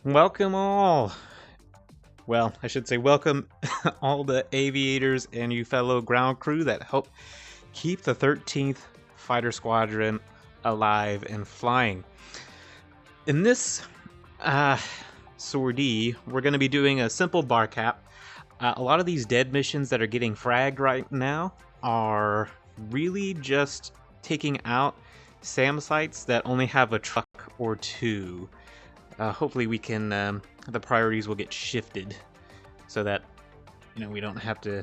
Welcome all. Well, I should say welcome all the aviators and you fellow ground crew that help keep the 13th Fighter Squadron alive and flying. In this sortie, we're going to be doing a simple bar cap. A lot of these dead missions that are getting fragged right now are really just taking out SAM sites that only have a truck or two. Hopefully we can, the priorities will get shifted so that, we don't have to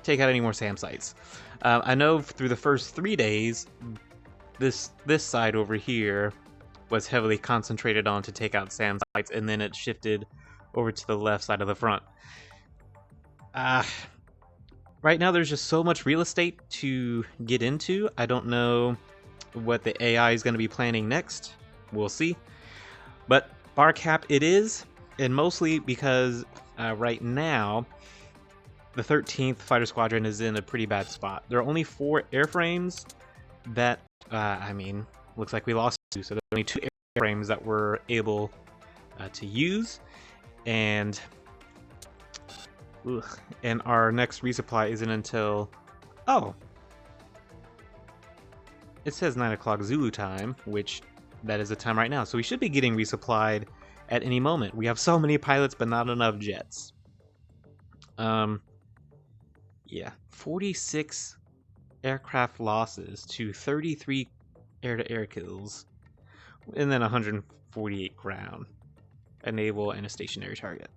take out any more SAM sites. I know through the first 3 days, this side over here was heavily concentrated on to take out SAM sites, and then it shifted over to the left side of the front. Right now there's just so much real estate to get into. I don't know what the AI is going to be planning next. We'll see. But bar cap it is, and mostly because right now the 13th Fighter Squadron is in a pretty bad spot. There are only 4 airframes that, looks like we lost 2, so there's only 2 airframes that we're able to use, and our next resupply isn't until, it says 9 o'clock Zulu time, which that is the time right now, so we should be getting resupplied at any moment. We have so many pilots, but not enough jets. Yeah, 46 aircraft losses to 33 air-to-air kills, and then 148 ground, a naval and a stationary target.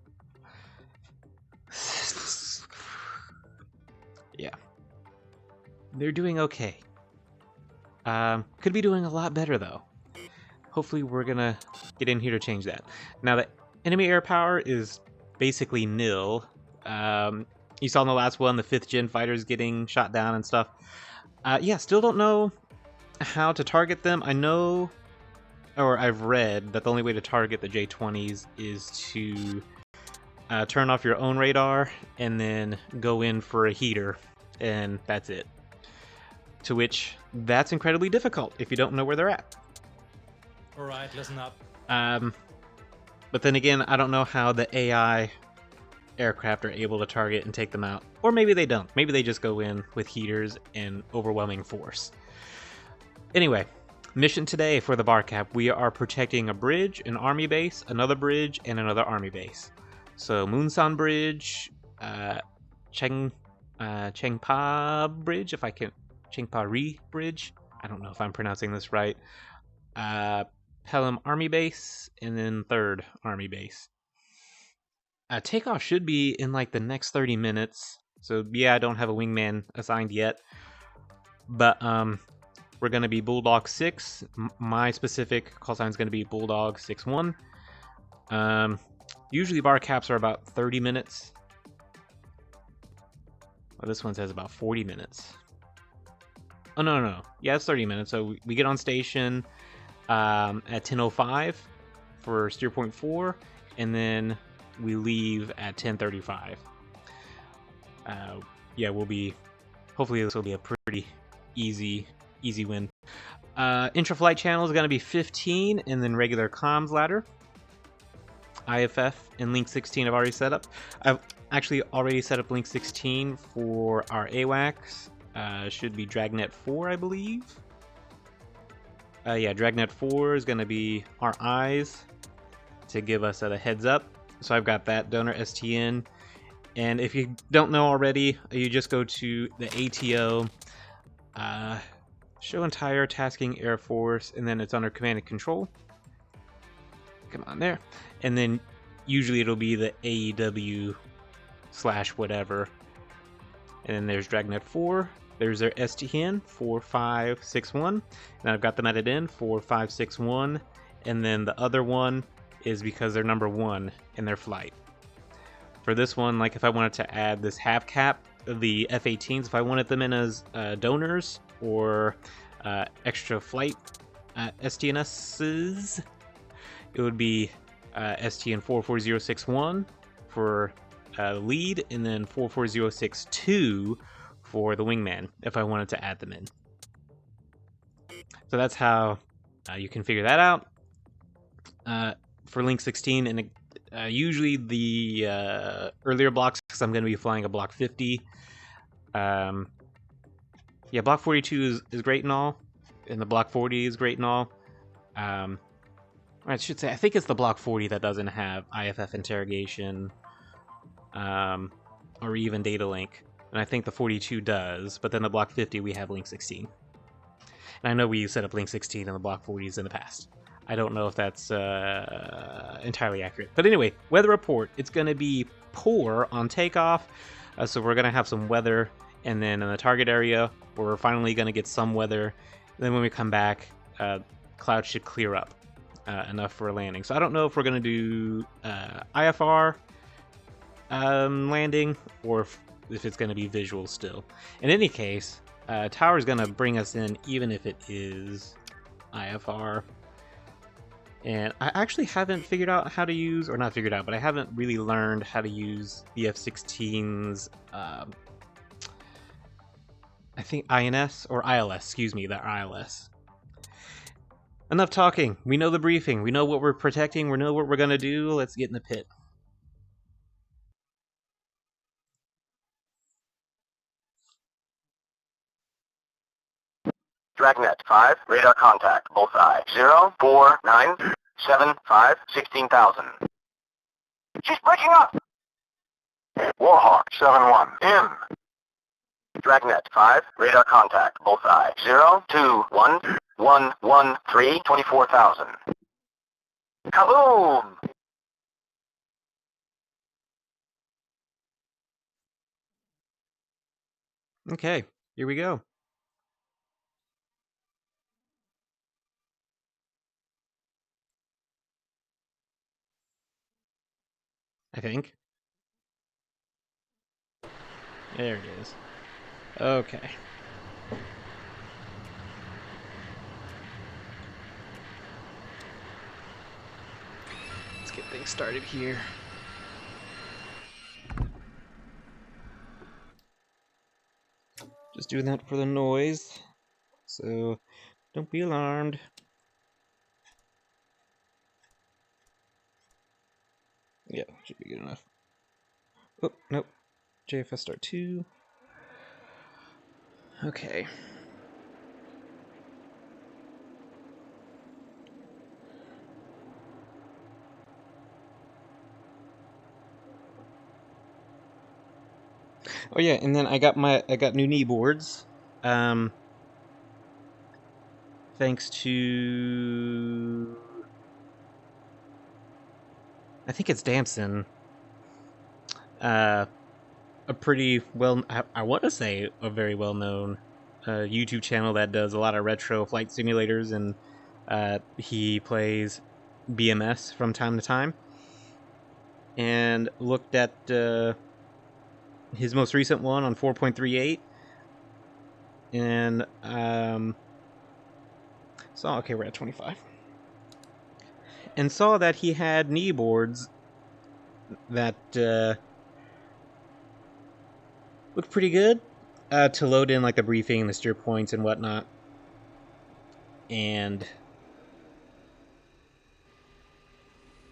Yeah, they're doing okay. Could be doing a lot better though. Hopefully we're gonna get in here to change that. Now the enemy air power is basically nil. You saw in the last one the 5th gen fighters getting shot down and stuff. Yeah, still don't know how to target them. I know, or I've read, that the only way to target the J-20s is to turn off your own radar and then go in for a heater, and that's it. To which, that's incredibly difficult if you don't know where they're at. Alright, listen up. But then again, I don't know how the AI aircraft are able to target and take them out. Or maybe they don't. Maybe they just go in with heaters and overwhelming force. Anyway, mission today for the bar cap. We are protecting a bridge, an army base, another bridge, and another army base. So Moonsan Bridge, Chengpa Bridge, if I can, Chengpa-ri Bridge. I don't know if I'm pronouncing this right. Pelham Army Base, and then 3rd Army Base. Takeoff should be in like the next 30 minutes. So yeah, I don't have a wingman assigned yet. But we're going to be Bulldog 6. My specific call sign is going to be Bulldog 6-1. Usually bar caps are about 30 minutes. Well, this one says about 40 minutes. Oh, no. Yeah, it's 30 minutes. So we get on station at 10:05 for steer point 4, and then we leave at 10:35. Yeah, hopefully this will be a pretty easy win. Intra-flight channel is going to be 15, and then regular comms ladder. IFF and Link 16 I've already set up. I've actually already set up Link 16 for our AWACS. Should be Dragnet 4, I believe. Yeah, Dragnet 4 is going to be our eyes to give us the heads up. So I've got that donor STN. And if you don't know already, you just go to the ATO, show entire tasking Air Force, and then it's under command and control. Come on there. And then usually it'll be the AEW / whatever. And then there's Dragnet 4. There's their STN 4561. And I've got them added in 4561. And then the other one is because they're number 1 in their flight. For this one, like if I wanted to add this half cap, the F-18s, if I wanted them in as donors or extra flight STNSs, it would be STN 44061 for lead, and then 44062 for the wingman if I wanted to add them in. So that's how you can figure that out. for Link 16, and usually the earlier blocks, because I'm going to be flying a Block 50. Yeah, Block 42 is great and all, and the Block 40 is great and all. I should say, I think it's the Block 40 that doesn't have IFF interrogation, or even data link, and I think the 42 does, but then the Block 50 we have Link 16. And I know we set up Link 16 in the Block 40s in the past. I don't know if that's entirely accurate. But anyway, weather report. It's going to be poor on takeoff, so we're going to have some weather, and then in the target area, we're finally going to get some weather. And then when we come back, clouds should clear up enough for a landing. So I don't know if we're going to do IFR landing, or if it's going to be visual still. In any case, Tower's going to bring us in even if it is IFR. And I actually haven't figured out how to use, or not figured out, but I haven't really learned how to use the F-16's, I think INS, or ILS, excuse me, the ILS. Enough talking. We know the briefing. We know what we're protecting. We know what we're going to do. Let's get in the pit. Dragnet 5, radar contact, bullseye, 0, 4, 9, 7, 5, 16,000. She's breaking up! Warhawk 7-1, in. Dragnet 5, radar contact, bullseye, 0, 2, 1, 1, 1, 3, 24,000. Kaboom! Okay, here we go. I think. There it is. Okay. Let's get things started here. Just doing that for the noise, so don't be alarmed. Yeah, should be good enough. Oh, nope. JFS start 2. Okay. Oh yeah, and then I got new knee boards. Thanks to, I think it's Damson. A pretty well, I want to say a very well-known YouTube channel that does a lot of retro flight simulators, and he plays BMS from time to time. And looked at his most recent one on 4.38, and saw, okay, we're at 25, and saw that he had knee boards that looked pretty good to load in like the briefing, the steer points, and whatnot. And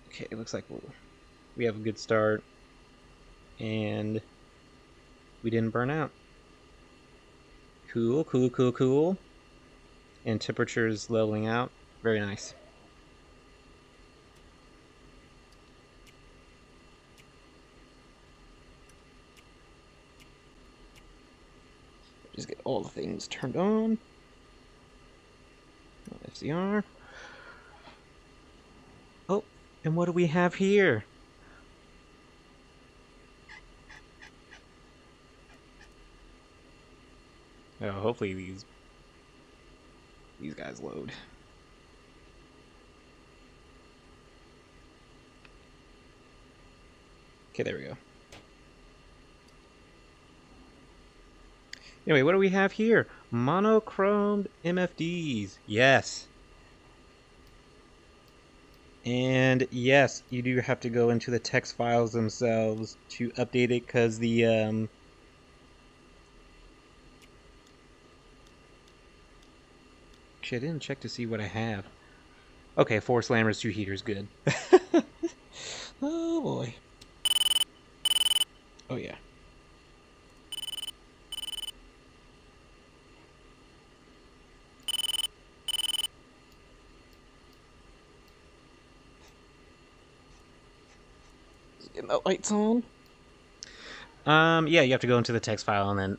okay, it looks like we have a good start, and we didn't burn out. Cool, cool, cool, cool. And temperature's leveling out. Very nice. Just get all the things turned on. FCR. Oh, and what do we have here? Oh, hopefully these guys load. Okay, there we go. Anyway, what do we have here? Monochromed MFDs. Yes. And yes, you do have to go into the text files themselves to update it, because the actually, I didn't check to see what I have. Okay, 4 slammers, 2 heaters, good. Oh boy. Oh yeah. Getting the lights on. Yeah, you have to go into the text file and then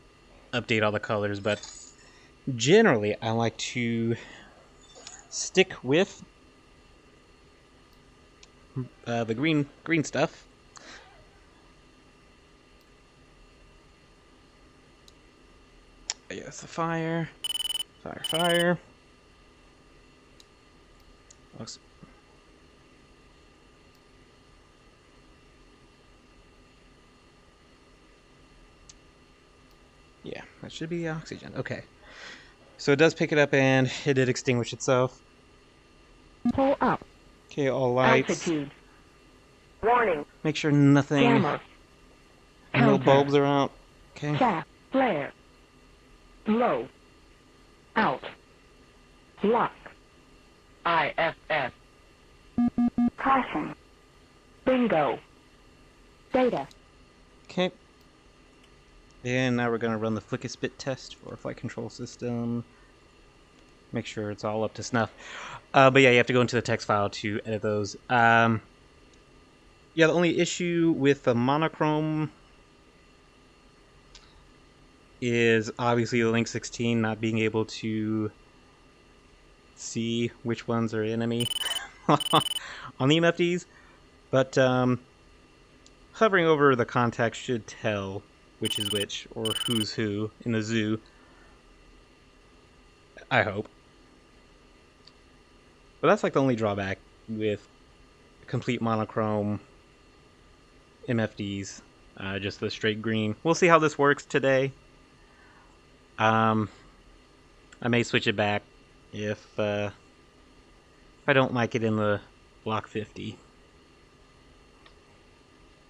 update all the colors, but generally I like to stick with the green stuff. Yes, the fire. Fire. Looks. Yeah, that should be oxygen. Okay. So it does pick it up and it did extinguish itself. Pull up. Okay, all lights. Altitude. Warning. Make sure nothing. Jammer. No Counter. bulbs are out. Okay. Shaft. Flare. Low. Out. Lock. IFF. Caution. Bingo. Data. Okay. And now we're going to run the flick a spit test for our flight control system. Make sure it's all up to snuff. But yeah, you have to go into the text file to edit those. Yeah, the only issue with the monochrome is obviously the Link 16 not being able to see which ones are enemy on the MFDs. But hovering over the contacts should tell which is which, or who's who in the zoo. I hope. But that's like the only drawback with complete monochrome MFDs. Just the straight green. We'll see how this works today. I may switch it back if I don't like it in the Block 50.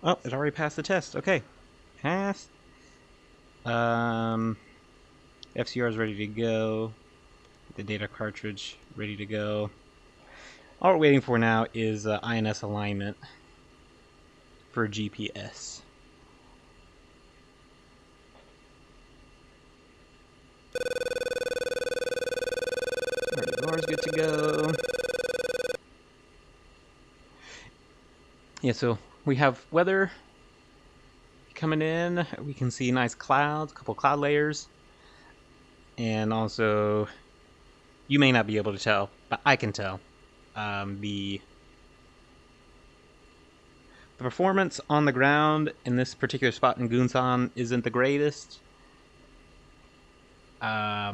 Oh, it already passed the test. Okay. Pass. FCR is ready to go. The data cartridge ready to go. All we're waiting for now is INS alignment for GPS. Our door's good to go. Yeah, so we have weather coming in. We can see nice clouds, a couple cloud layers. And also, you may not be able to tell, but I can tell. The performance on the ground in this particular spot in Gunsan isn't the greatest. But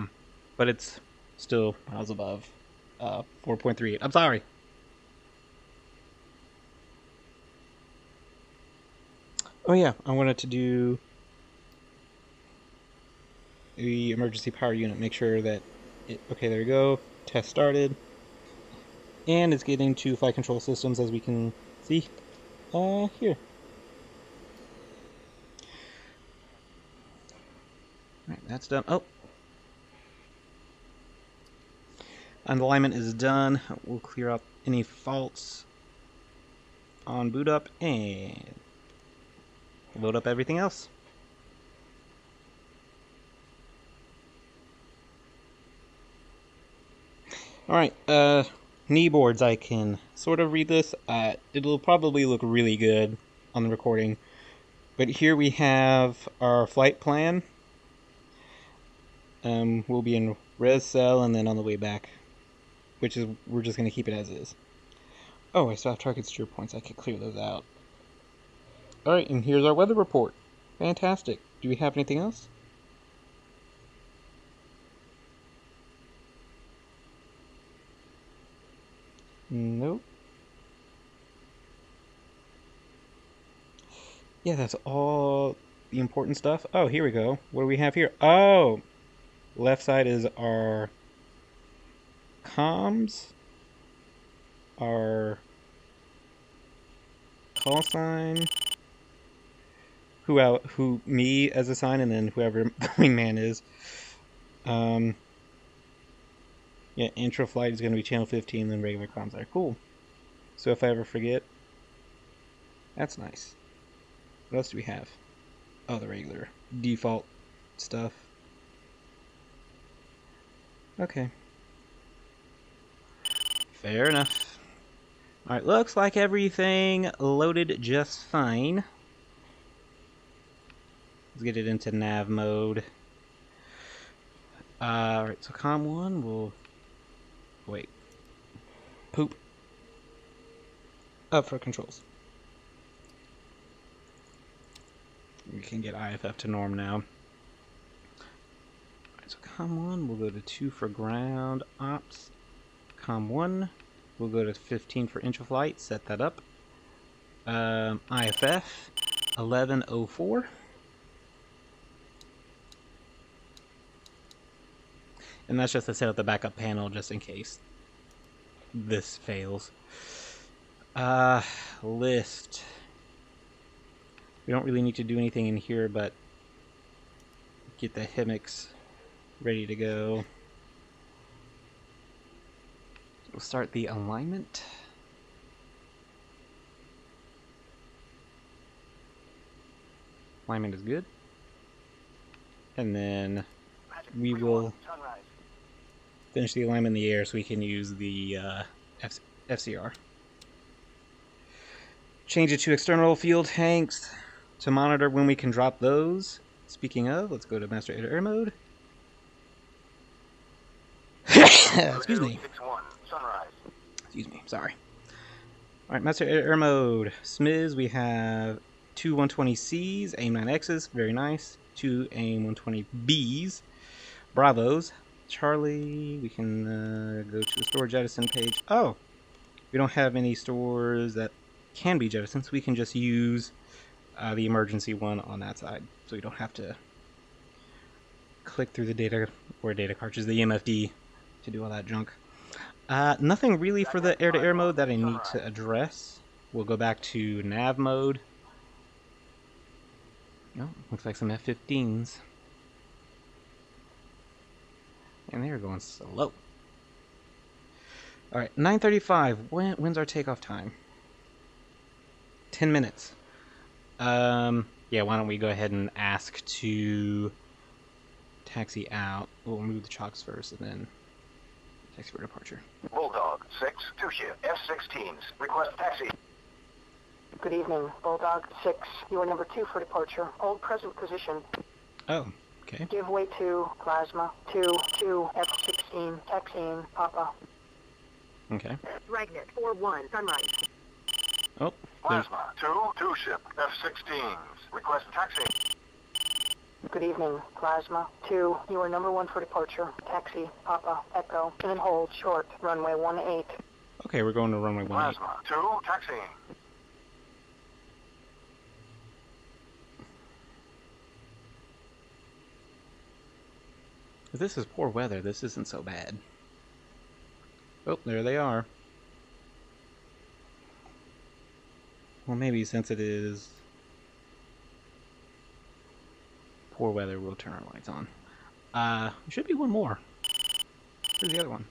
it's still miles above 4.38. I'm sorry. Oh yeah, I wanted to do the emergency power unit. Make sure that okay, there we go. Test started. And it's getting to flight control systems, as we can see here. Alright, that's done. Oh! And alignment is done. We'll clear up any faults on boot up and load up everything else. Alright, knee boards, I can sort of read this. It'll probably look really good on the recording. But here we have our flight plan. We'll be in res cell and then on the way back. Which is, we're just going to keep it as is. Oh, I still have target steer points. I could clear those out. Alright, and here's our weather report. Fantastic. Do we have anything else? Nope. Yeah, that's all the important stuff. Oh, here we go. What do we have here? Oh! Left side is our comms, our call sign, who me as a sign, and then whoever the wingman is. Yeah, intro flight is going to be channel 15, then regular comms are cool. So if I ever forget, That's nice. What else do we have? Oh, the regular default stuff. Okay. Fair enough. Alright, looks like everything loaded just fine. Let's get it into nav mode. Alright, so comm 1 will... Wait. Poop. Up for controls. We can get IFF to norm now. Alright, so comm 1 will go to 2 for ground ops. Comm 1 will go to 15 for intraflight. Set that up. IFF 1104. And that's just to set up the backup panel just in case this fails. List. We don't really need to do anything in here but get the hammocks ready to go. We'll start the alignment. Alignment is good. And then we will finish the alignment in the air so we can use the FCR. Change it to external fuel tanks to monitor when we can drop those. Speaking of, let's go to master air mode. Excuse me. Excuse me, sorry. Alright, master air mode. SMIS, we have 2 120Cs, AIM-9Xs, very nice. 2 AIM-120Bs. Bravos. Charlie, we can go to the store jettison page. Oh, we don't have any stores that can be jettisoned, so we can just use the emergency one on that side. So we don't have to click through the data cartridge, the MFD, to do all that junk. Nothing really for the air-to-air mode that I need to address. We'll go back to nav mode. Oh, looks like some F-15s. And they're going slow. Alright, 9:35. When's our takeoff time? 10 minutes. Yeah, why don't we go ahead and ask to taxi out. We'll move the chocks first and then taxi for departure. Bulldog 6, 2 shift, F-16s. Request taxi. Good evening, Bulldog 6. You are number 2 for departure. Hold present position. Oh, okay. Give way to Plasma 2 F-16. Taxiing Papa. Okay. Dragnet 4-1 Sunrise. Oh, there's... Plasma 2 ship, F-16s. Request taxi. Good evening, Plasma 2. You are number 1 for departure. Taxi Papa Echo. In and hold short. Runway 18. Okay, we're going to runway 18. Plasma 2 taxiing. If this is poor weather, this isn't so bad. Oh, there they are. Well, maybe since it is poor weather, we'll turn our lights on. There should be one more. Where's the other one?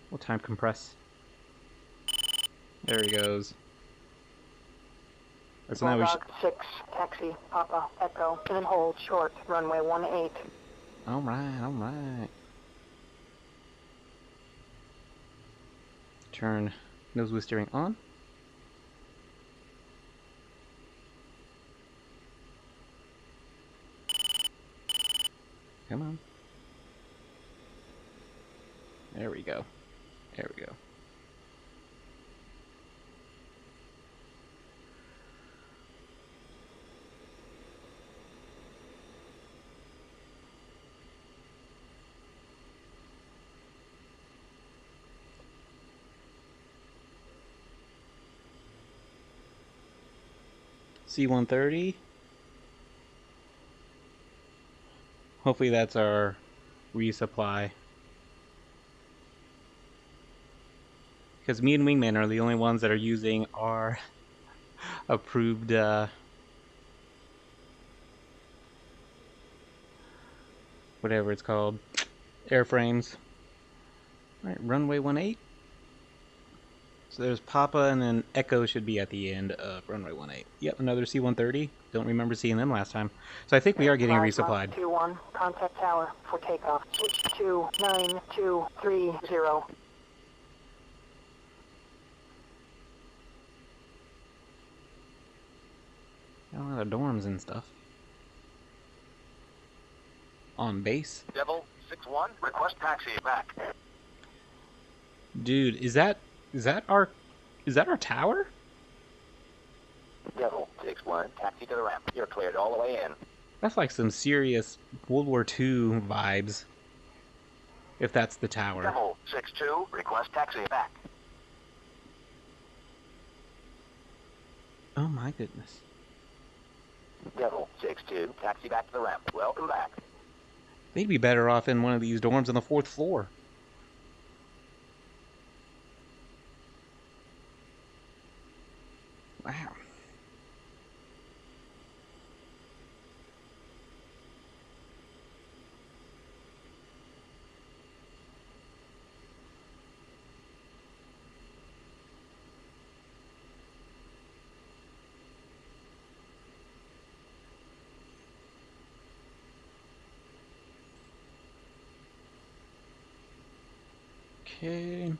We'll time compress. There he goes. So now we should... 6, taxi, Papa, Echo, in and hold, short, runway 18. Alright, alright. Turn nose wheel steering on. Come on. There we go. There we go. C-130. Hopefully that's our resupply. Because me and Wingman are the only ones that are using our approved whatever it's called, airframes. Alright, runway 18. So there's Papa, and then Echo should be at the end of runway 18. Yep, another C-130. Don't remember seeing them last time. So I think we are getting resupplied. 2-1, contact tower for takeoff. Switch to 9230. Got a lot of dorms and stuff. On base. Devil 6-1, request taxi back. Dude, is that our tower? Devil 6-1, taxi to the ramp. You're cleared all the way in. That's like some serious World War II vibes. If that's the tower. Devil 6-2, request taxi back. Oh my goodness. Devil 6-2, taxi back to the ramp. Welcome back. They'd be better off in one of these dorms on the 4th floor. Wow. Okay.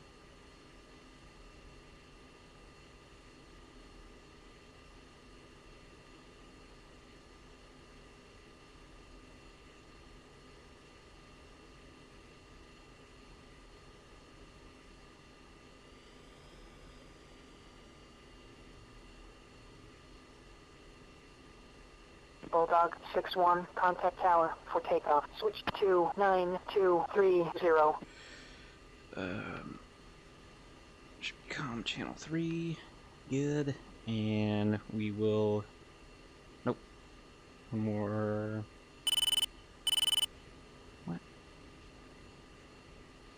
Bulldog 6-1, contact tower for takeoff. Switch to 9230. Should be comm channel 3. Good. And we will... Nope. One more... What?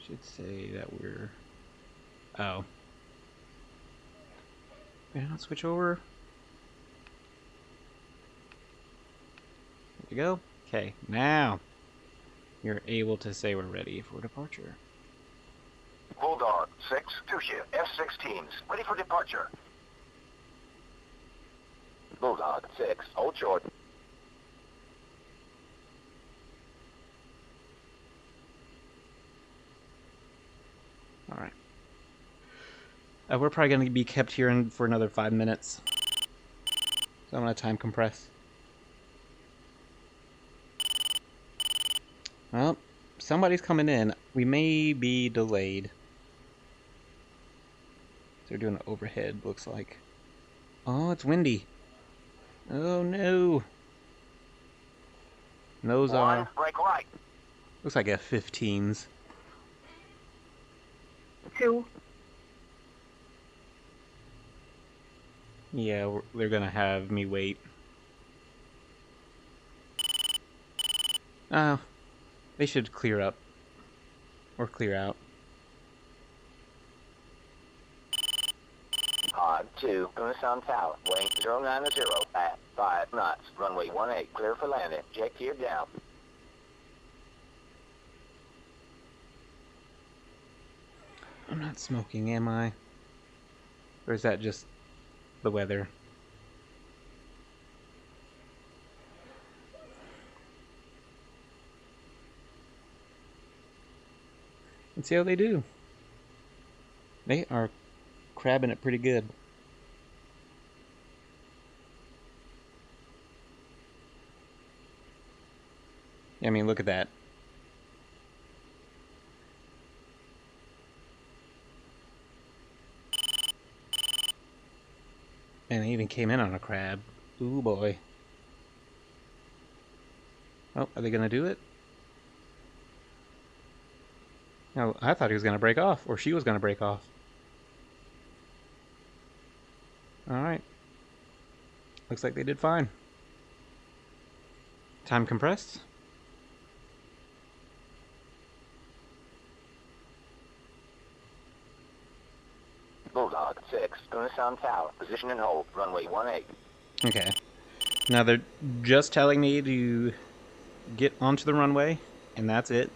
Should say that we're... Oh. Can I not switch over? There we go. Okay, now you're able to say we're ready for departure. Bulldog 6, 2-shift, F-16s, ready for departure. Bulldog 6, hold short. Alright. We're probably going to be kept here for another 5 minutes. So I'm going to time compress. Well, somebody's coming in. We may be delayed. They're doing an overhead, looks like. Oh, it's windy. Oh no. Those are... Brake right. Looks like F-15s. 2. Yeah, they're gonna have me wait. Oh, they should clear up. Or clear out. Pod 2, gonna sound tower, wing 090 at 5 knots, runway 18, clear for landing, jet gear down. I'm not smoking, am I? Or is that just the weather? Let's see how they do. They are crabbing it pretty good. I mean, look at that. And they even came in on a crab. Ooh boy. Oh, are they gonna do it? No, I thought he was gonna break off, or she was gonna break off. Alright. Looks like they did fine. Time compressed. Bulldog 6, gonna sound tower, position and hold, runway 18. Okay. Now they're just telling me to get onto the runway, and that's it.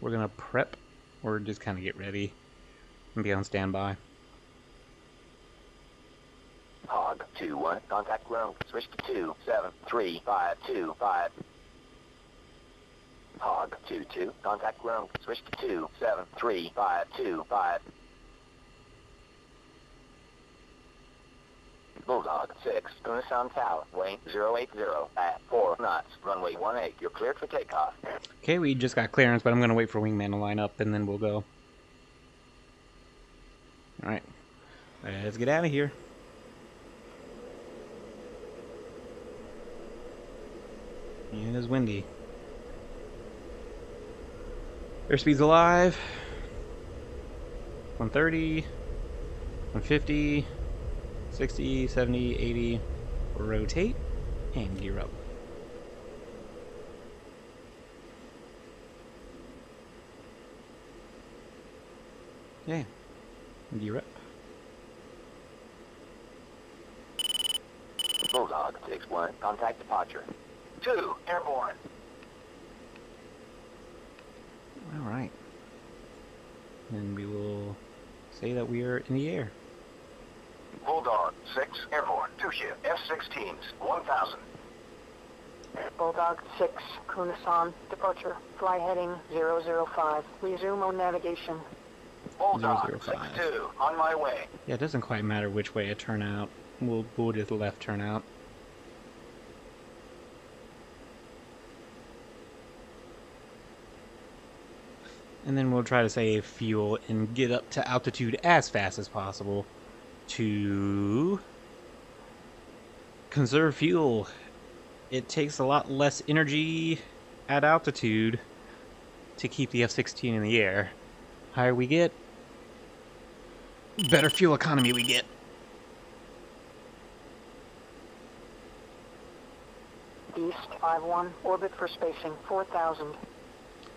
we're gonna prep or just kind of get ready and be on standby. Hog 2-1, contact ground. Switch to 2-7-3-5-2-5. Hog 2-2, contact ground. Switch to 2-7-3-5-2-5. Bulldog 6, Kunasan Tower, weight 080 at 4 knots, runway 18. You're cleared for takeoff. Okay, we just got clearance, but I'm gonna wait for wingman to line up and then we'll go. Alright, let's get out of here. It is windy. Airspeed's alive. 130, 150, 60, 70, 80. Rotate and gear up. Yeah, gear up. Bulldog 6-1, contact departure. 2, airborne. Alright. And we will say that we are in the air. Bulldog 6, airborne. 2 ship, F-16s, 1000. Bulldog 6, Kunasan, departure. Fly heading 005. Resume on navigation. Bulldog 005. 6-2, on my way. Yeah, it doesn't quite matter which way I turn out. We'll just left turn out. And then we'll try to save fuel and get up to altitude as fast as possible to conserve fuel. It takes a lot less energy at altitude to keep the F-16 in the air. Higher we get, better fuel economy we get. East 5-1, orbit for spacing 4000.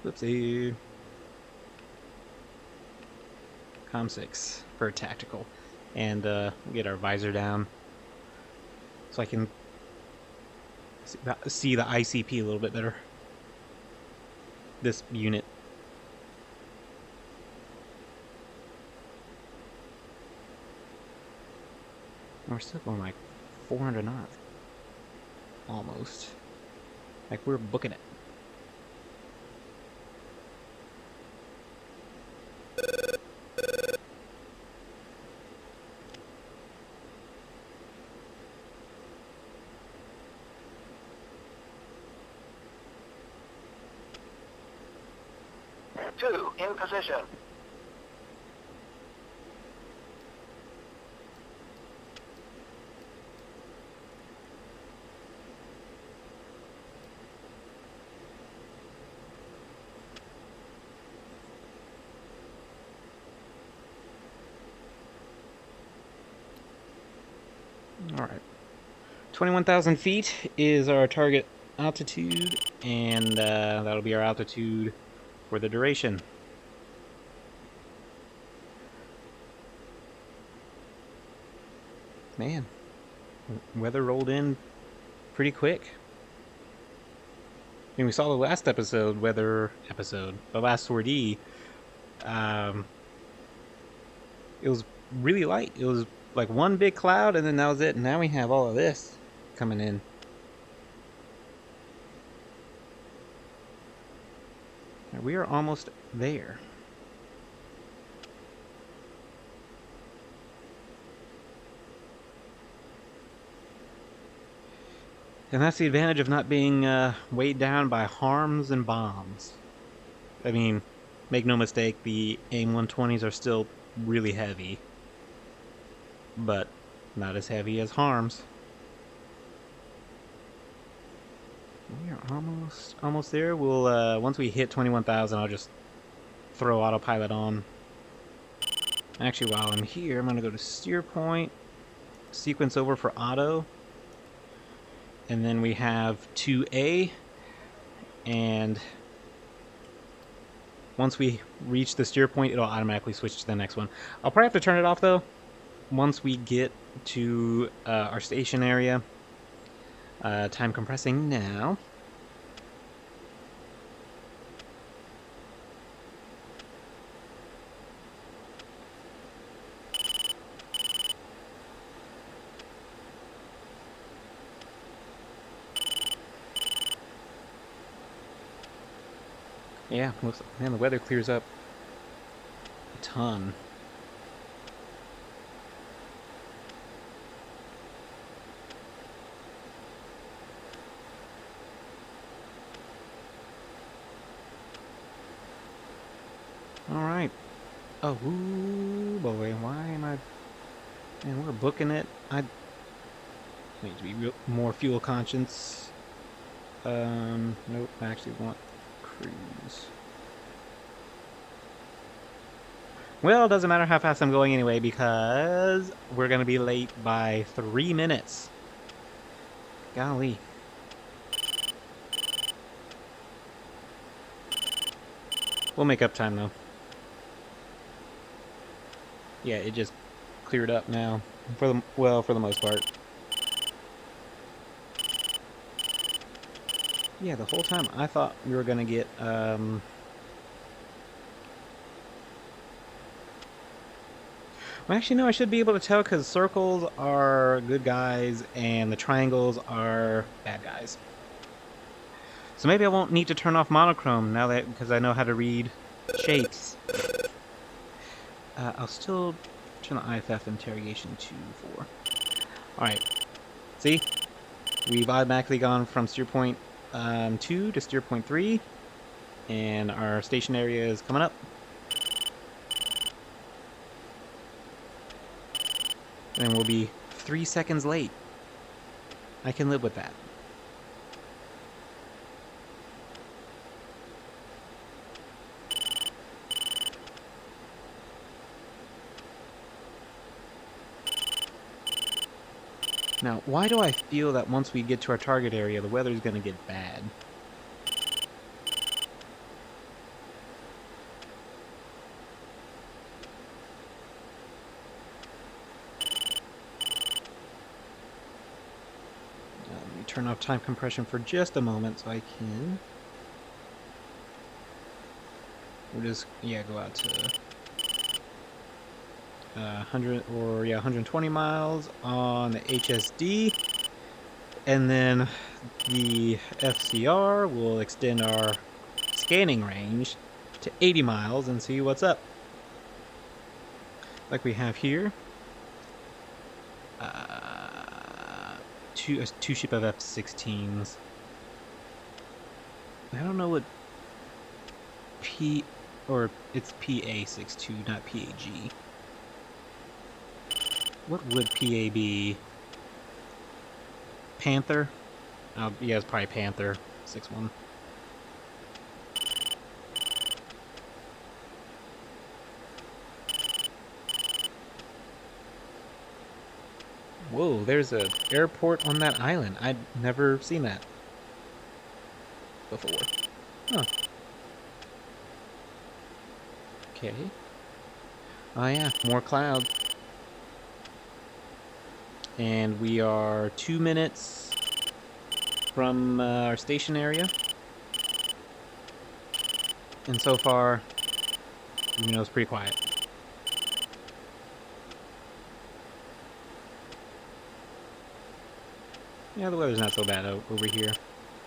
Whoopsie. Com 6 for tactical. And get our visor down so I can see the ICP a little bit better. This unit. We're still going like 400 knots. Almost. Like we're booking it. Two, in position. Alright. 21,000 feet is our target altitude, and that'll be our altitude for the duration. Man, weather rolled in pretty quick. I mean, we saw the last the last sortie. It was really light. It was like one big cloud, and then that was it. And now we have all of this coming in. We are almost there. And that's the advantage of not being weighed down by harms and bombs. I mean, make no mistake, the AIM-120s are still really heavy, but not as heavy as harms. We are almost there. We'll once we hit 21,000, I'll just throw autopilot on. Actually, while I'm here, I'm gonna go to steer point, sequence over for auto, and then we have 2A, and once we reach the steer point, it'll automatically switch to the next one. I'll probably have to turn it off though once we get to our station area. Time compressing now. Yeah, looks, man, the weather clears up a ton. Alright. Oh, ooh, boy, why am I... Man, we're booking it. I need to be more fuel conscious. Nope, I actually want cruise. Well, it doesn't matter how fast I'm going anyway, because we're going to be late by 3 minutes. Golly. We'll make up time, though. Yeah, it just cleared up now. For the, well, for the most part. Yeah, the whole time I thought we were going to get, Well, actually, no, I should be able to tell because circles are good guys and the triangles are bad guys. So maybe I won't need to turn off monochrome now that, because I know how to read shapes. I'll still turn the IFF interrogation to 4. Alright. See? We've automatically gone from steer point 2 to steer point 3. And our station area is coming up. And we'll be 3 seconds late. I can live with that. Now, why do I feel that once we get to our target area, the weather's going to get bad? Let me turn off time compression for just a moment so I can... We'll just, yeah, go out to 120 miles on the HSD, and then the FCR will extend our scanning range to 80 miles and see what's up. Like we have here, two ship of F-16s. I don't know what it's PA-62, not PAG. What would PA be? Panther? Oh, yeah, it's probably Panther. 6-1. Whoa, there's an airport on that island. I'd never seen that before. Huh. Okay. Oh yeah, more clouds. And we are 2 minutes from our station area. And so far, you know, it's pretty quiet. Yeah, the weather's not so bad over here.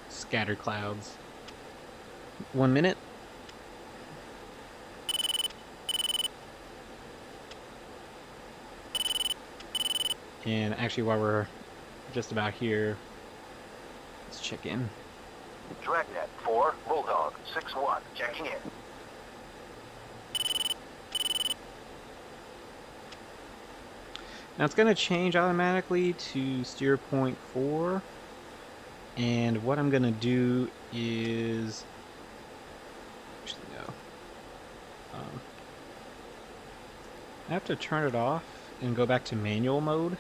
Scattered clouds. 1 minute. And actually, while we're just about here, let's check in. Dragnet 4, Bulldog 6-1, checking in. Now it's going to change automatically to steer point 4. And what I'm going to do is... Actually, no. I have to turn it off and go back to manual mode.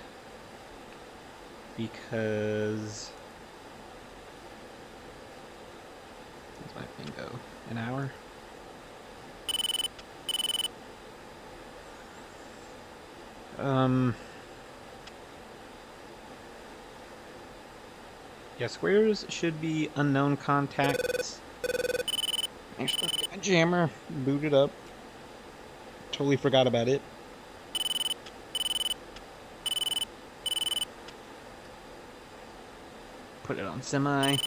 Because... Where's my thing go? An hour? Yeah, squares should be unknown contacts. Actually, let's get my jammer booted up. Totally forgot about it. Put it on semi.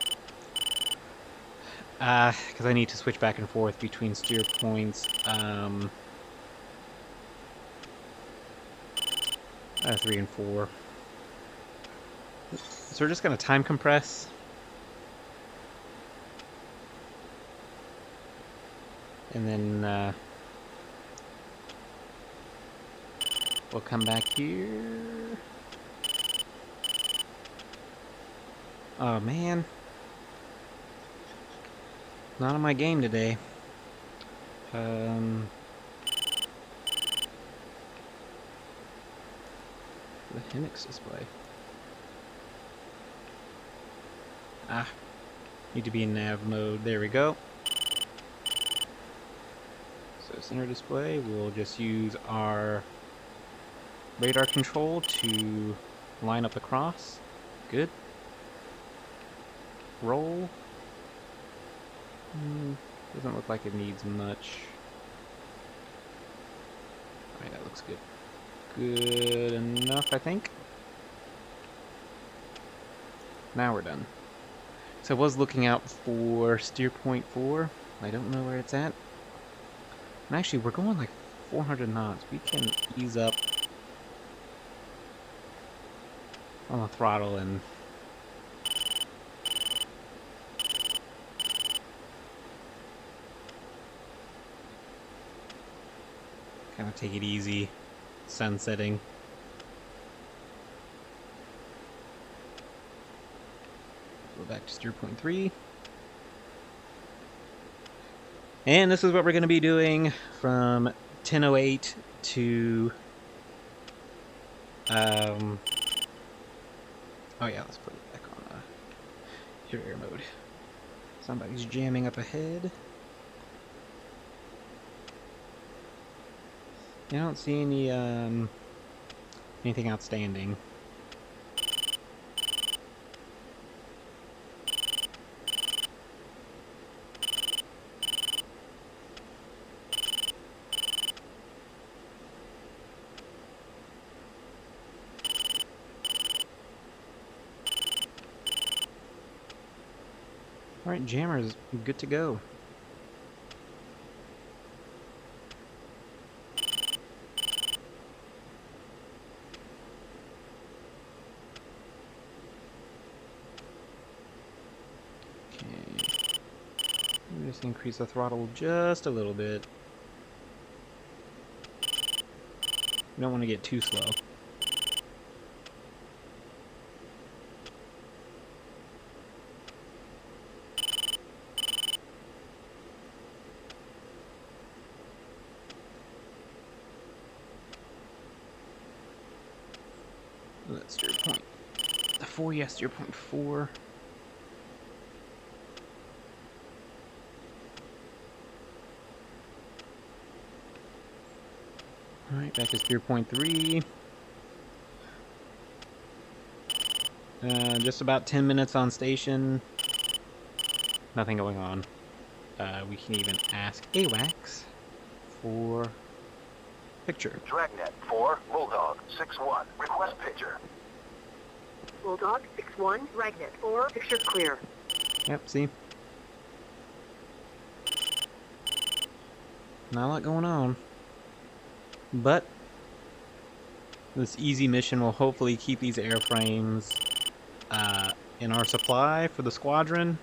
Because I need to switch back and forth between steer points. 3 and 4. So we're just going to time compress. And then we'll come back here. Oh man. Not on my game today. The Avionics display. Need to be in nav mode. There we go. So center display, we'll just use our radar control to line up the cross. Good. Roll. Doesn't look like it needs much. Alright, that looks good. Good enough, I think. Now we're done. So I was looking out for steer point 4. I don't know where it's at. And actually, we're going like 400 knots. We can ease up on the throttle and kind of take it easy. Sun setting. Go back to steer point 3. And this is what we're going to be doing from 10:08 to oh yeah, let's put it back on pure air mode. Somebody's jamming up ahead. I don't see any anything outstanding. Alright, jammer is good to go. Okay. Just increase the throttle just a little bit. You don't want to get too slow. That's steer point 4, yes, steer point 4. Alright, back to steer point 3. Just about 10 minutes on station. Nothing going on. We can even ask AWACS for picture. Dragnet 4, Bulldog 6-1. Request picture. Bulldog 6-1, Dragnet 4, picture clear. Yep, see? Not a lot going on. But this easy mission will hopefully keep these airframes in our supply for the squadron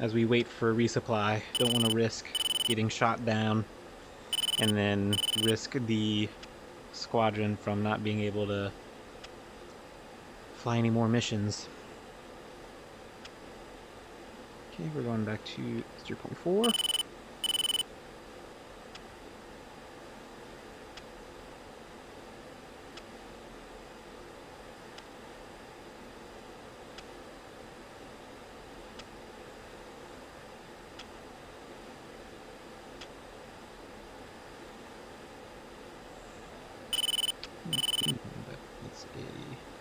as we wait for resupply. Don't want to risk getting shot down and then risk the squadron from not being able to fly any more missions. Okay, we're going back to steer point 4.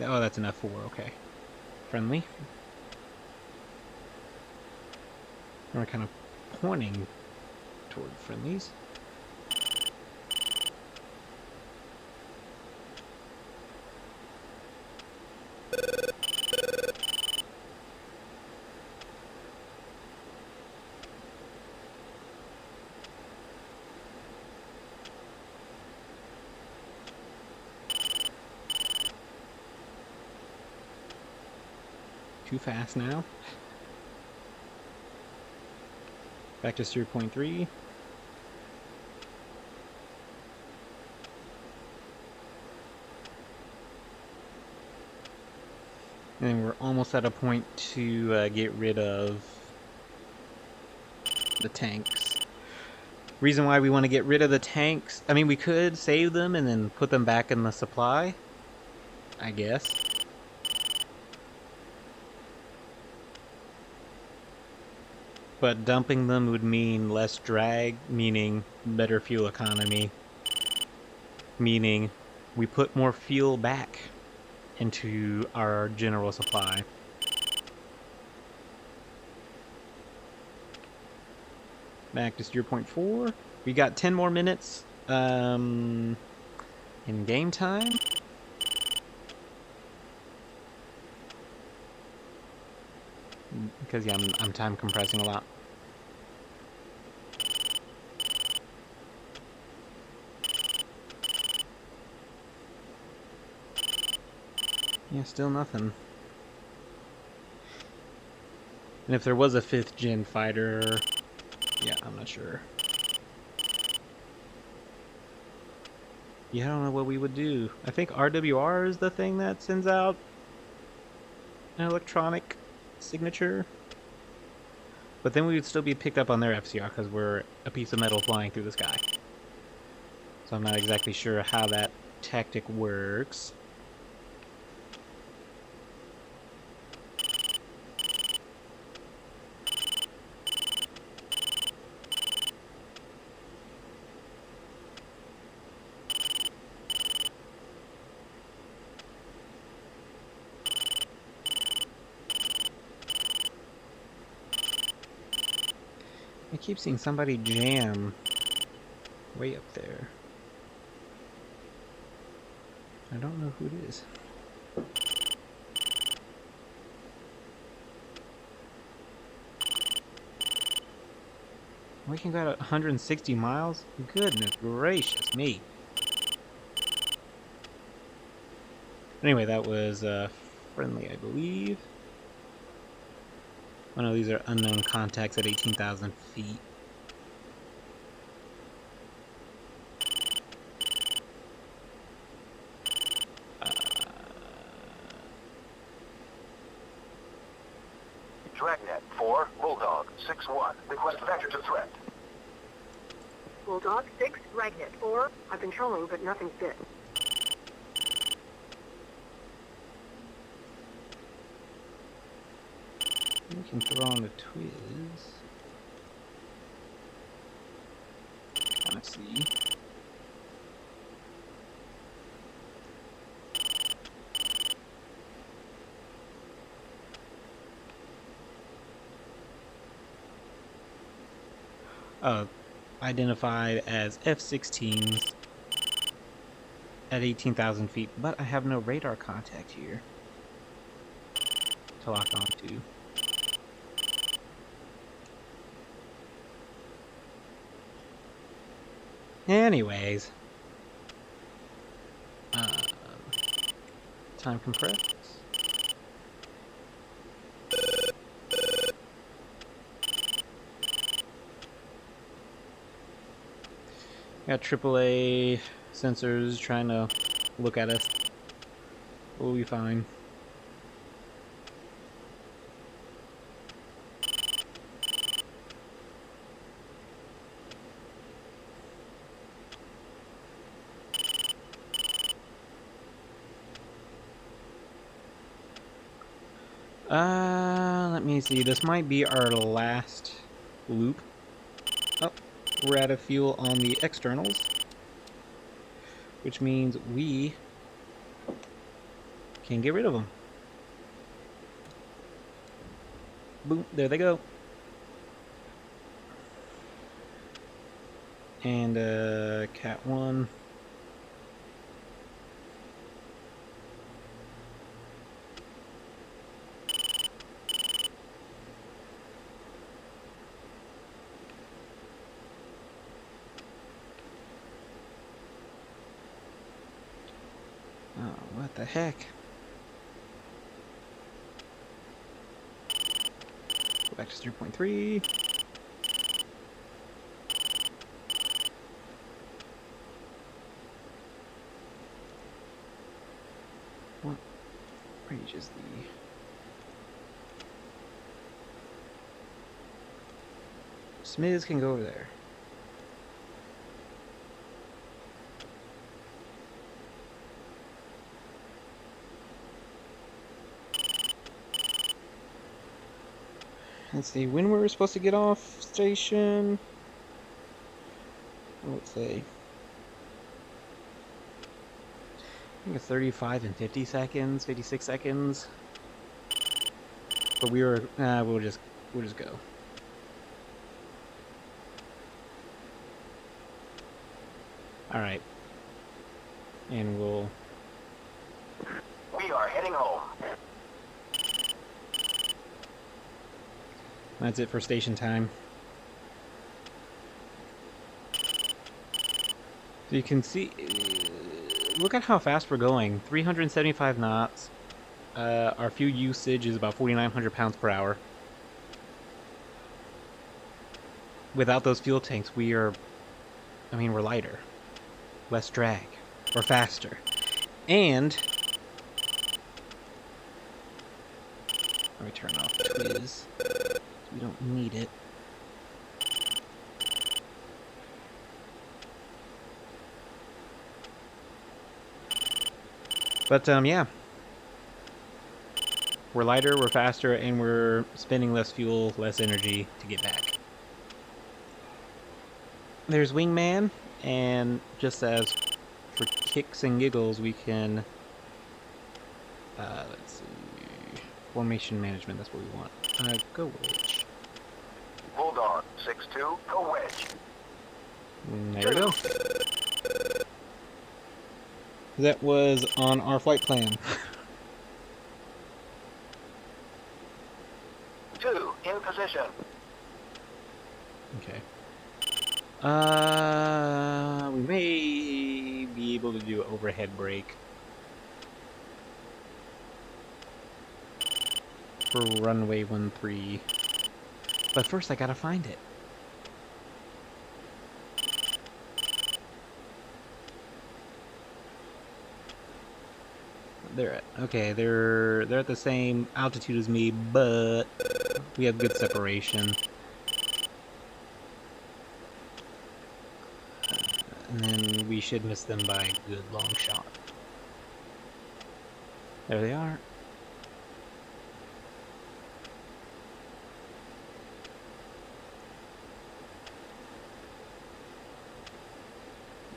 Oh, that's an F4, okay. Friendly. We're kind of pointing toward friendlies. too fast now. Back to 0.3. And we're almost at a point to get rid of the tanks. Reason why we want to get rid of the tanks, I mean, we could save them and then put them back in the supply, I guess. But dumping them would mean less drag, meaning better fuel economy, meaning we put more fuel back into our general supply. Back to 0.4. We got 10 more minutes in game time. Because yeah, I'm time compressing a lot. Yeah, still nothing. And if there was a 5th gen fighter, yeah, I'm not sure. Yeah, I don't know what we would do. I think RWR is the thing that sends out an electronic signature. But then we would still be picked up on their FCR because we're a piece of metal flying through the sky. So I'm not exactly sure how that tactic works. I keep seeing somebody jam way up there. I don't know who it is. We can go at 160 miles? Goodness gracious me. Anyway, that was friendly, I believe. Oh no, these are unknown contacts at 18,000 feet. Dragnet 4, Bulldog 6-1. Request vector to threat. Bulldog 6, Dragnet 4. I've been trolling, but nothing's bit. We can throw on the Twiz. Let's see. Identified as F-16s at 18,000 feet, but I have no radar contact here to lock onto. Anyways, time compress. Got AAA sensors trying to look at us. We'll be fine. Let me see. This might be our last loop. Oh, we're out of fuel on the externals, which means we can get rid of them. Boom, there they go. And Cat 1. Oh, what the heck? back to 0.3. What range is the... Smiz can go over there. Let's see, when we're supposed to get off station. Let's see. I think it's 35 and 50 seconds, 56 seconds. But we were, we'll just go. All right. And we'll... We are heading home. That's it for station time. So you can see, look at how fast we're going. 375 knots. Our fuel usage is about 4,900 pounds per hour. Without those fuel tanks, we're lighter. Less drag. We're faster. And... let me turn off Twiz. We don't need it. But, yeah. We're lighter, we're faster, and we're spending less fuel, less energy to get back. There's Wingman, and just as for kicks and giggles, we can... let's see... Formation management, that's what we want. Go wedge. Bulldog, 6-2, go wedge. There we go. That was on our flight plan. 2, in position. Okay. We may be able to do an overhead brake. For runway 13. But first I gotta find it. They're at, okay, they're at the same altitude as me, but we have good separation. And then we should miss them by a good long shot. There they are.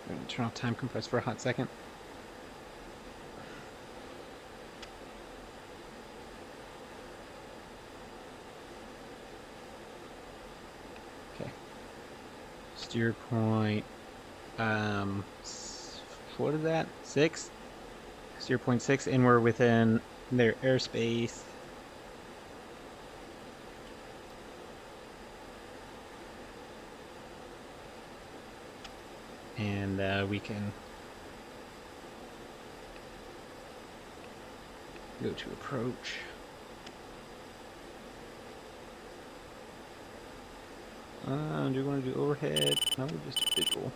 I'm gonna turn off time compress for a hot second. Okay. Steer point. What is that? 6? Steer point 6, and we're within their airspace. And we can go to approach. Do we want to do overhead? No, we'll just do visual.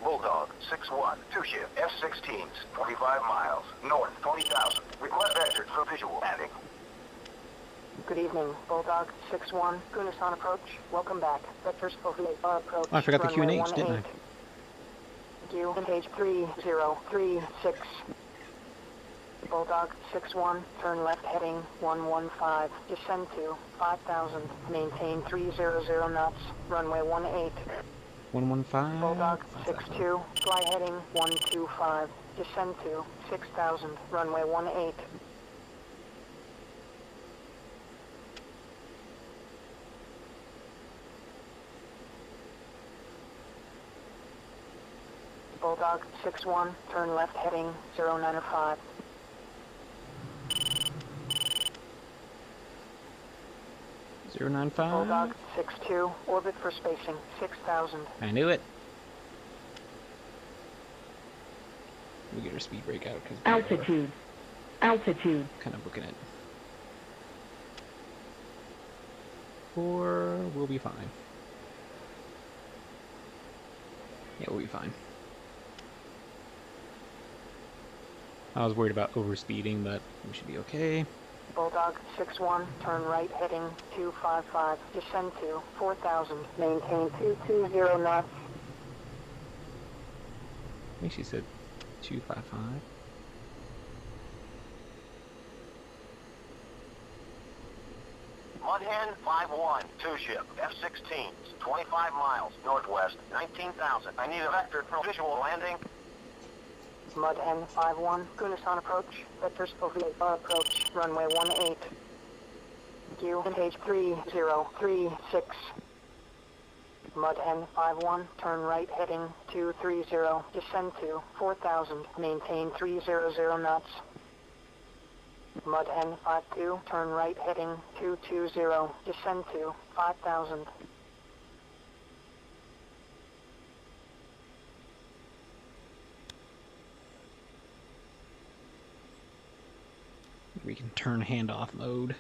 Bulldog, 6-1, 2-shift, F-16s, 45 miles, north, 20,000. Request entered for visual landing. Good evening, Bulldog 6-1, Goonish on approach. Welcome back. Vectors for approach. Oh, I forgot the runway QNH, didn't I? 18. Thank you. Page 3036. Bulldog 6-1, turn left heading 115. Descend to 5,000. Maintain 300 knots. Runway 18. 115. Bulldog 6-2, fly heading 125. Descend to 6,000. Runway 18. Bulldog 6-1, turn left heading 095. Bulldog 6-2, orbit for spacing 6,000. I knew it. We get our speed brake out because Altitude. kind of booking it. 4, we'll be fine. Yeah, we'll be fine. I was worried about overspeeding, but we should be okay. Bulldog 6-1, turn right heading 255, descend to 4,000, maintain 220 knots. I think she said 255. Mudhen 5-1, 2-ship, F-16s, 25 miles northwest, 19,000. I need a vector for visual landing. Mudhen 5-1, Kunasan approach, vectors for VFR approach, runway 18. Q, page 3036. Mudhen 5-1, turn right heading 230, descend to 4,000, maintain 300 knots. Mudhen 5-2, turn right heading 220, descend to 5,000. We can turn handoff mode.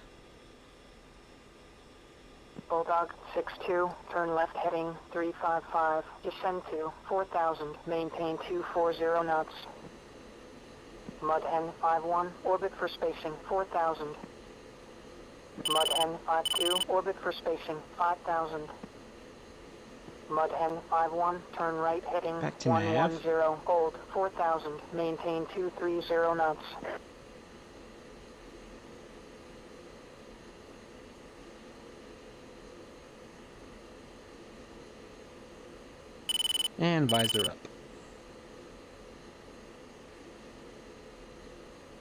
Bulldog 6-2, turn left heading 355, descend to 4,000, maintain 240 knots. Mudhen 5-1, orbit for spacing 4,000. Mudhen 5-2, orbit for spacing 5,000. Mudhen 5-1, turn right heading Back to nav. 110, hold 4,000, maintain 230 knots. And visor up.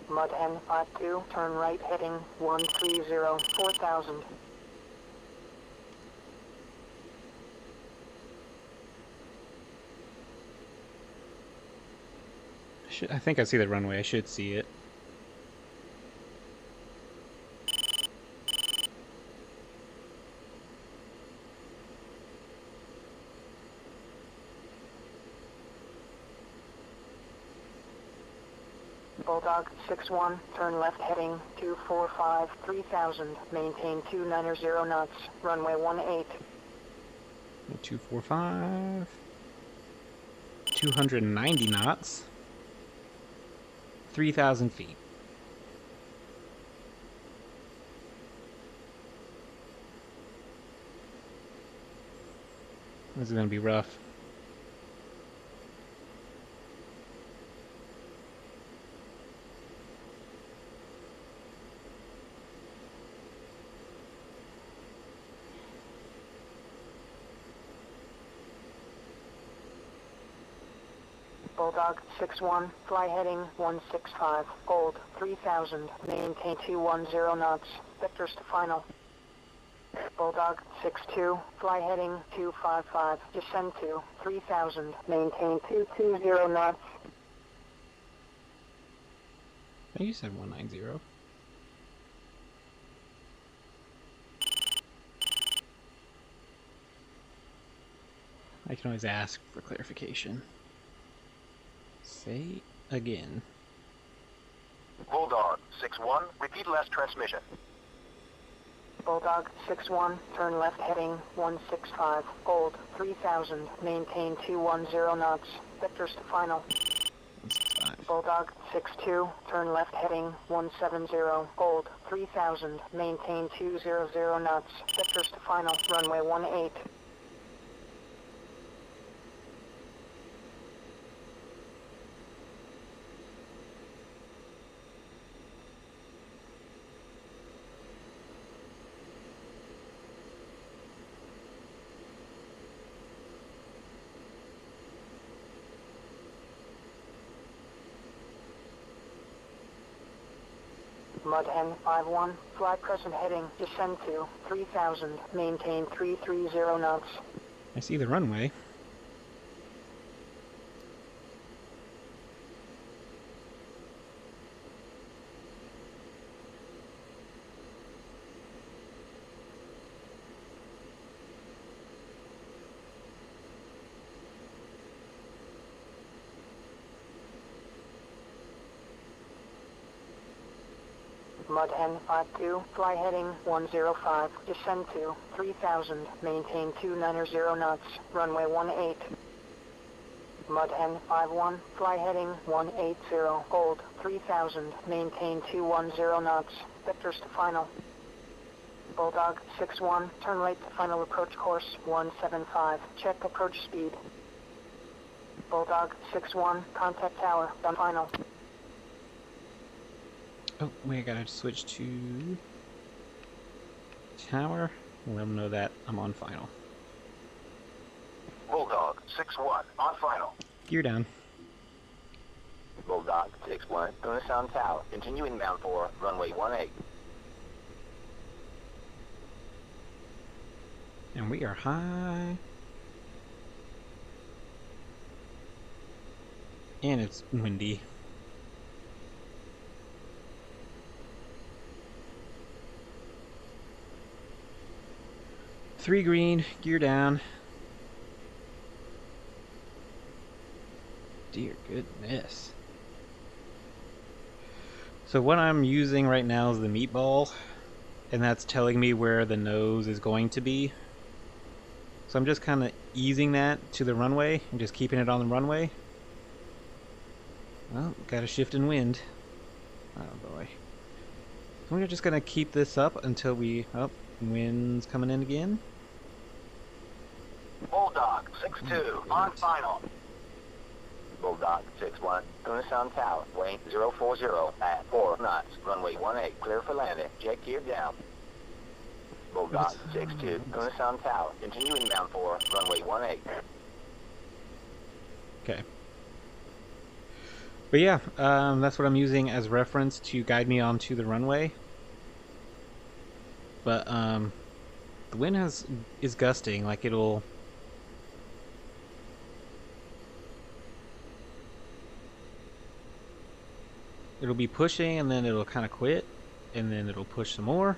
Mudhen 5-2, turn right heading 130, 4,000. I think I see the runway. I should see it. Bulldog 6-1, turn left heading 245, 3,000, maintain 290 knots, runway 18. 245. 290 knots. 3,000 feet. This is going to be rough. Bulldog 6-1, fly heading 165, hold 3,000, maintain 210 knots, vectors to final. Bulldog 6-2, fly heading 255, descend to 3,000, maintain 220 knots. I think you said 190. I can always ask for clarification. Say again. Bulldog 6-1, repeat last transmission. Bulldog 6-1, turn left heading 165, hold 3,000, maintain 210 knots, vectors to final. 165. Bulldog 6-2, turn left heading 170, hold 3,000, maintain 200 knots, vectors to final, runway 18. Mudhen 5-1, fly present heading, descend to 3,000, maintain 330 knots. I see the runway. Mud Hen 52, fly heading 105, descend to 3000, maintain 290 knots, runway 18. Mud Hen 51, fly heading 180, hold 3000, maintain 210 knots, vectors to final. Bulldog 61, turn right to final approach course 175, check approach speed. Bulldog 61, contact tower, done final. Oh, wait, I gotta switch to tower. Let them know that I'm on final. Bulldog 61 on final. Gear down. Bulldog 61, going to sound tower. Continue inbound for runway 18. And we are high. And it's windy. Three green, gear down. Dear goodness. So what I'm using right now is the meatball, and that's telling me where the nose is going to be. So I'm just kind of easing that to the runway and just keeping it on the runway. Well, got a shift in wind. Oh boy. So we're just gonna keep this up until we... Oh, wind's coming in again. Bulldog 62 on final. Bulldog 61, going to sound tower. Wayne 040 at 4 knots. Runway 18, clear for landing. Jet gear down. Bulldog 62, going to sound tower. Continue inbound for runway 18. Okay. But yeah, that's what I'm using as reference to guide me onto the runway. But the wind is gusting, like it'll be pushing and then it'll kind of quit and then it'll push some more.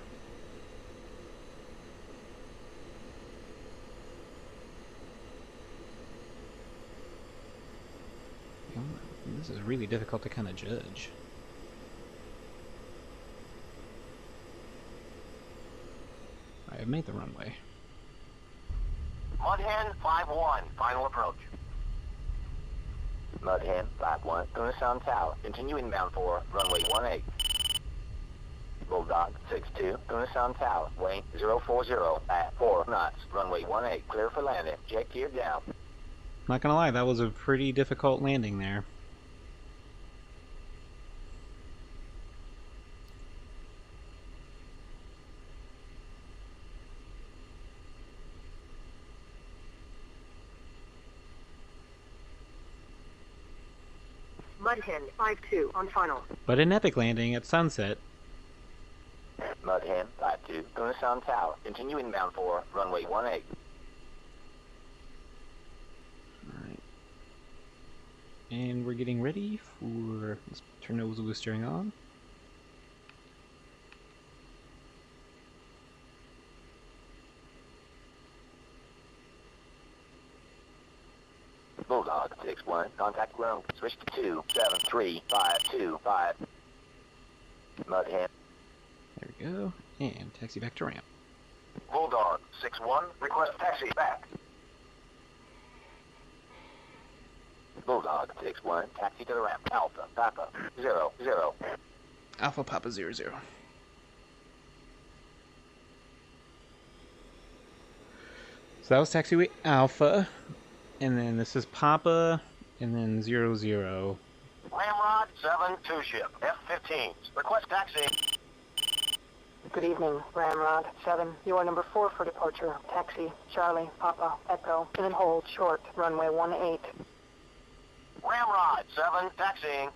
This is really difficult to kind of judge. I have made the runway. Mud Hen 51, final approach. Mud Hen 51, going to sound tower. Continue inbound for runway 18. Bulldog 62, going to sound tower. Wayne 040 at 4 knots. Runway 18, clear for landing. Jet gear down. Not gonna lie, that was a pretty difficult landing there. Mud Hen 52 on final. But an epic landing at sunset. Mud Hen 52, going to sound tower. Continue inbound for runway 18. Alright. And we're getting ready for... Let's turn nose wheel steering on. Bulldog 61, contact ground. Switch to 273-525. Mud Hen. There we go. And taxi back to ramp. Bulldog 61, request taxi back. Bulldog 61, taxi to the ramp. Alpha, Papa, 00. Alpha Papa 00. So that was taxiway Alpha. And then this is Papa, and then 00. Ramrod 72 ship, F-15s. Request taxi. Good evening, Ramrod 7. You are number 4 for departure. Taxi, Charlie, Papa, Echo, and then hold short, runway 18. Ramrod 7, taxiing.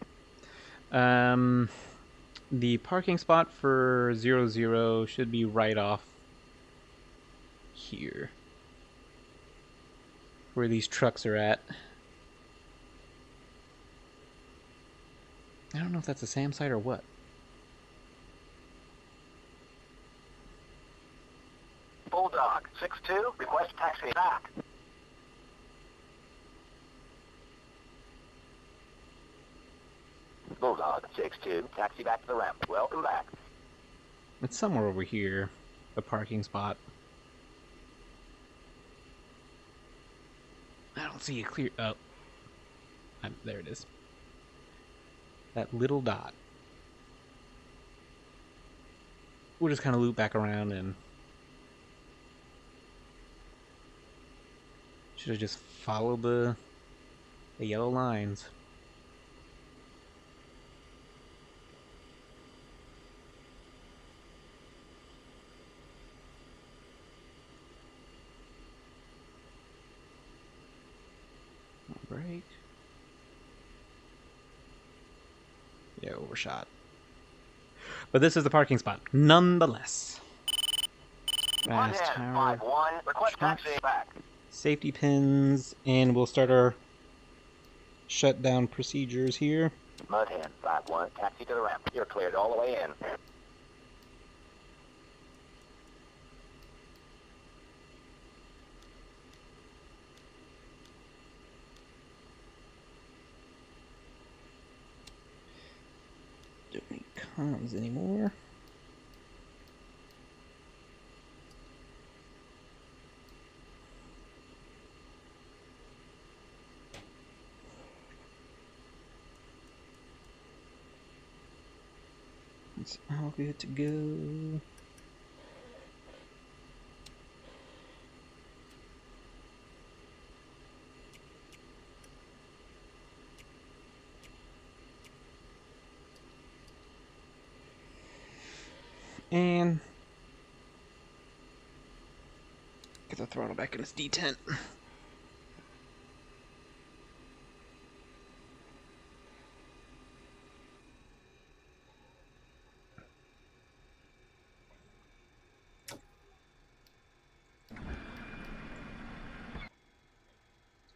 The parking spot for 00 should be right off here, where these trucks are at. I don't know if that's a SAM site or what. Bulldog 62, request taxi back. Bulldog 62, taxi back to the ramp. Welcome back. It's somewhere over here, the parking spot. I don't see a clear... Oh. There it is. That little dot. We'll just kind of loop back around and... Should have just followed the yellow lines. Break. Yeah, overshot. But this is the parking spot, nonetheless. Fast tower. 5-1. Request taxi back. Safety pins, and we'll start our shutdown procedures here. Mudhen 5-1. Taxi to the ramp. You're cleared all the way in. Don't need comms anymore. It's all good to go. And get the throttle back in its detent.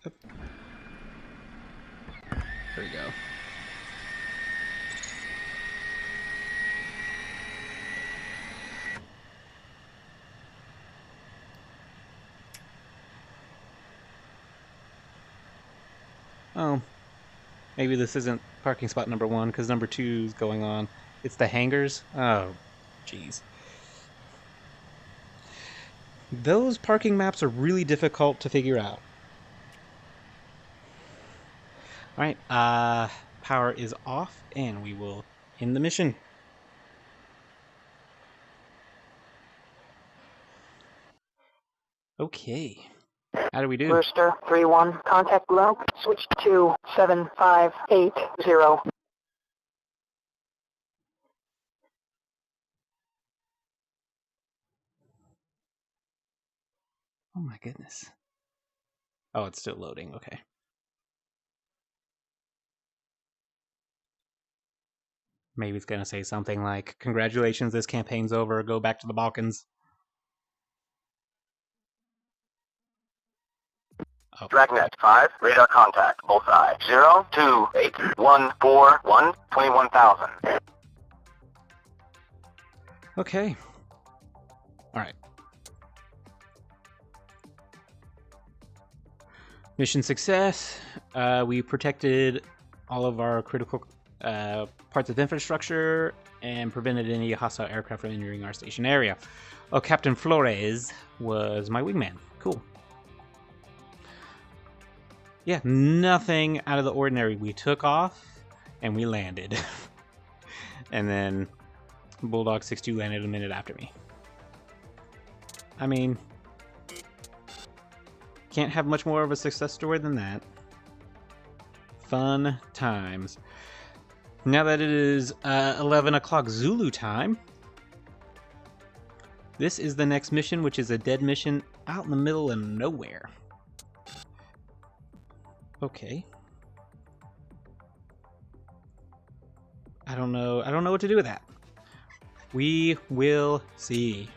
Up. There we go. Oh, maybe this isn't parking spot number 1 because number 2 is going on. It's the hangars. Oh, jeez. Those parking maps are really difficult to figure out. All right, power is off, and we will end the mission. Okay. How do we do? Rooster 3-1, contact low, switch to 7580. Oh my goodness. Oh, it's still loading. Okay. Maybe it's going to say something like, congratulations, this campaign's over, go back to the Balkans. Oh. Dragnet 5, radar contact, both sides. 0, 2, 8, 1, 4, 1, 21,000. Okay. Alright. Mission success. We protected all of our critical parts of infrastructure and prevented any hostile aircraft from entering our station area. Oh, Captain Flores was my wingman. Cool. Yeah, nothing out of the ordinary. We took off and we landed. And then Bulldog 6-2 landed a minute after me. I mean, can't have much more of a success story than that. Fun times. Now that it is 11 o'clock Zulu time, this is the next mission, which is a dead mission out in the middle of nowhere. Okay. I don't know what to do with that. We will see.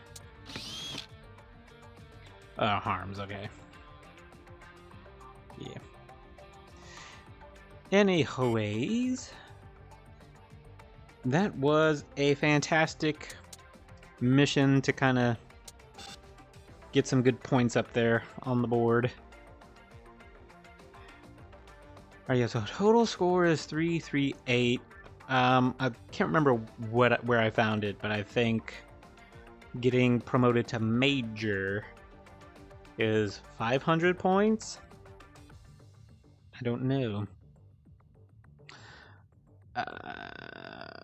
Harms, okay. Yeah. Anyways, that was a fantastic mission to kind of get some good points up there on the board. Alright, yeah, so total score is 338. I can't remember where I found it, but I think getting promoted to Major is 500 points? I don't know. I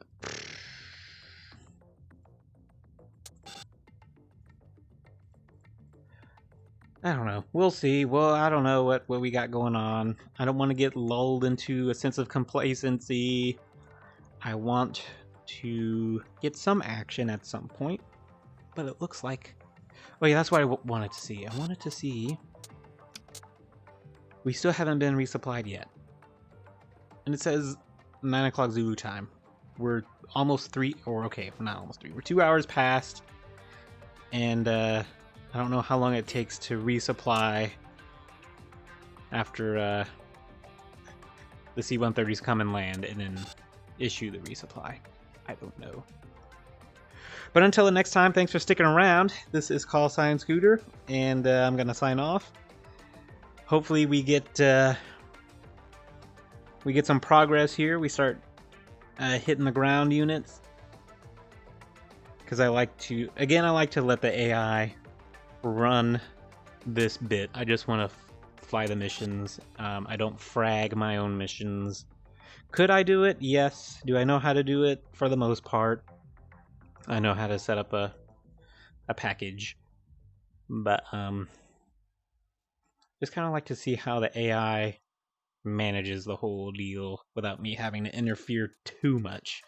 don't know. We'll see. Well, I don't know what we got going on. I don't want to get lulled into a sense of complacency. I want to get some action at some point. But it looks like... Oh yeah, that's what I wanted to see. I wanted to see... We still haven't been resupplied yet. And it says 9 o'clock Zulu time. We're almost 3... Or okay, not almost 3. We're 2 hours past. And I don't know how long it takes to resupply after the C-130s come and land and then issue the resupply. I don't know. But until the next time, thanks for sticking around. This is Call Sign Scooter, and I'm going to sign off. Hopefully we get some progress here. We start hitting the ground units. Because I like to let the AI run this bit. I just want to fly the missions. I don't frag my own missions. Could I do it? Yes. Do I know how to do it? For the most part. I know how to set up a package. But just kind of like to see how the AI manages the whole deal without me having to interfere too much.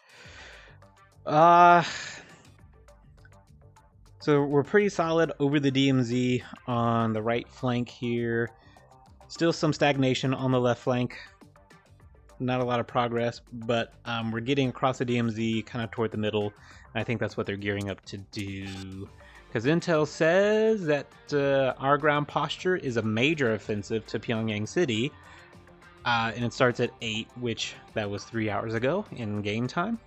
So we're pretty solid over the DMZ on the right flank here. Still some stagnation on the left flank. Not a lot of progress, but we're getting across the DMZ kind of toward the middle. I think that's what they're gearing up to do. Because Intel says that our ground posture is a major offensive to Pyongyang City. And it starts at 8, which that was 3 hours ago in game time.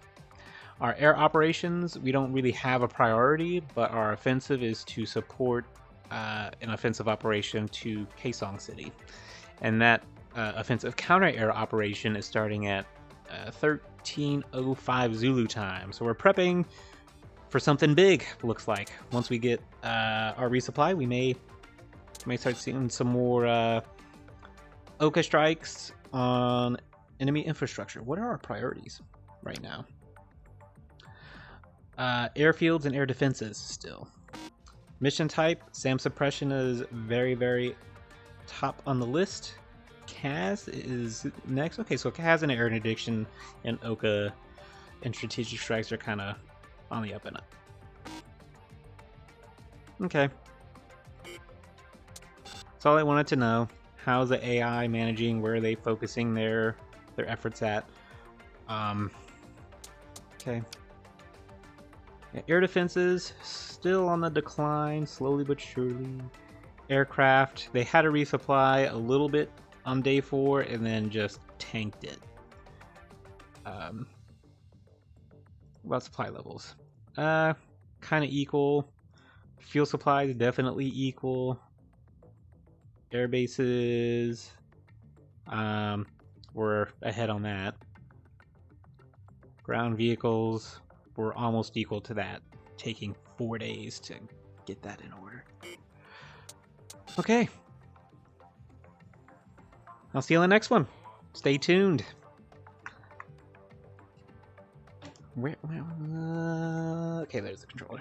Our air operations, we don't really have a priority, but our offensive is to support an offensive operation to Kaesong City. And that offensive counter-air operation is starting at 13:05 Zulu time. So we're prepping for something big, looks like. Once we get our resupply, we may start seeing some more Oka strikes on enemy infrastructure. What are our priorities right now? Airfields and air defenses still. Mission type, SAM suppression is very, very top on the list. CAS is next. Okay, so CAS and air interdiction and Oka and strategic strikes are kind of on the up and up. Okay. That's all I wanted to know. How's the AI managing? Where are they focusing their efforts at? Okay. Yeah, air defenses still on the decline, slowly but surely. Aircraft, they had a resupply a little bit on day 4 and then just tanked it. What supply levels? Kind of equal. Fuel supplies definitely equal. Air bases, we're ahead on that. Ground vehicles, we're almost equal to that, taking 4 days to get that in order. Okay. I'll see you on the next one. Stay tuned. Okay, there's the controller.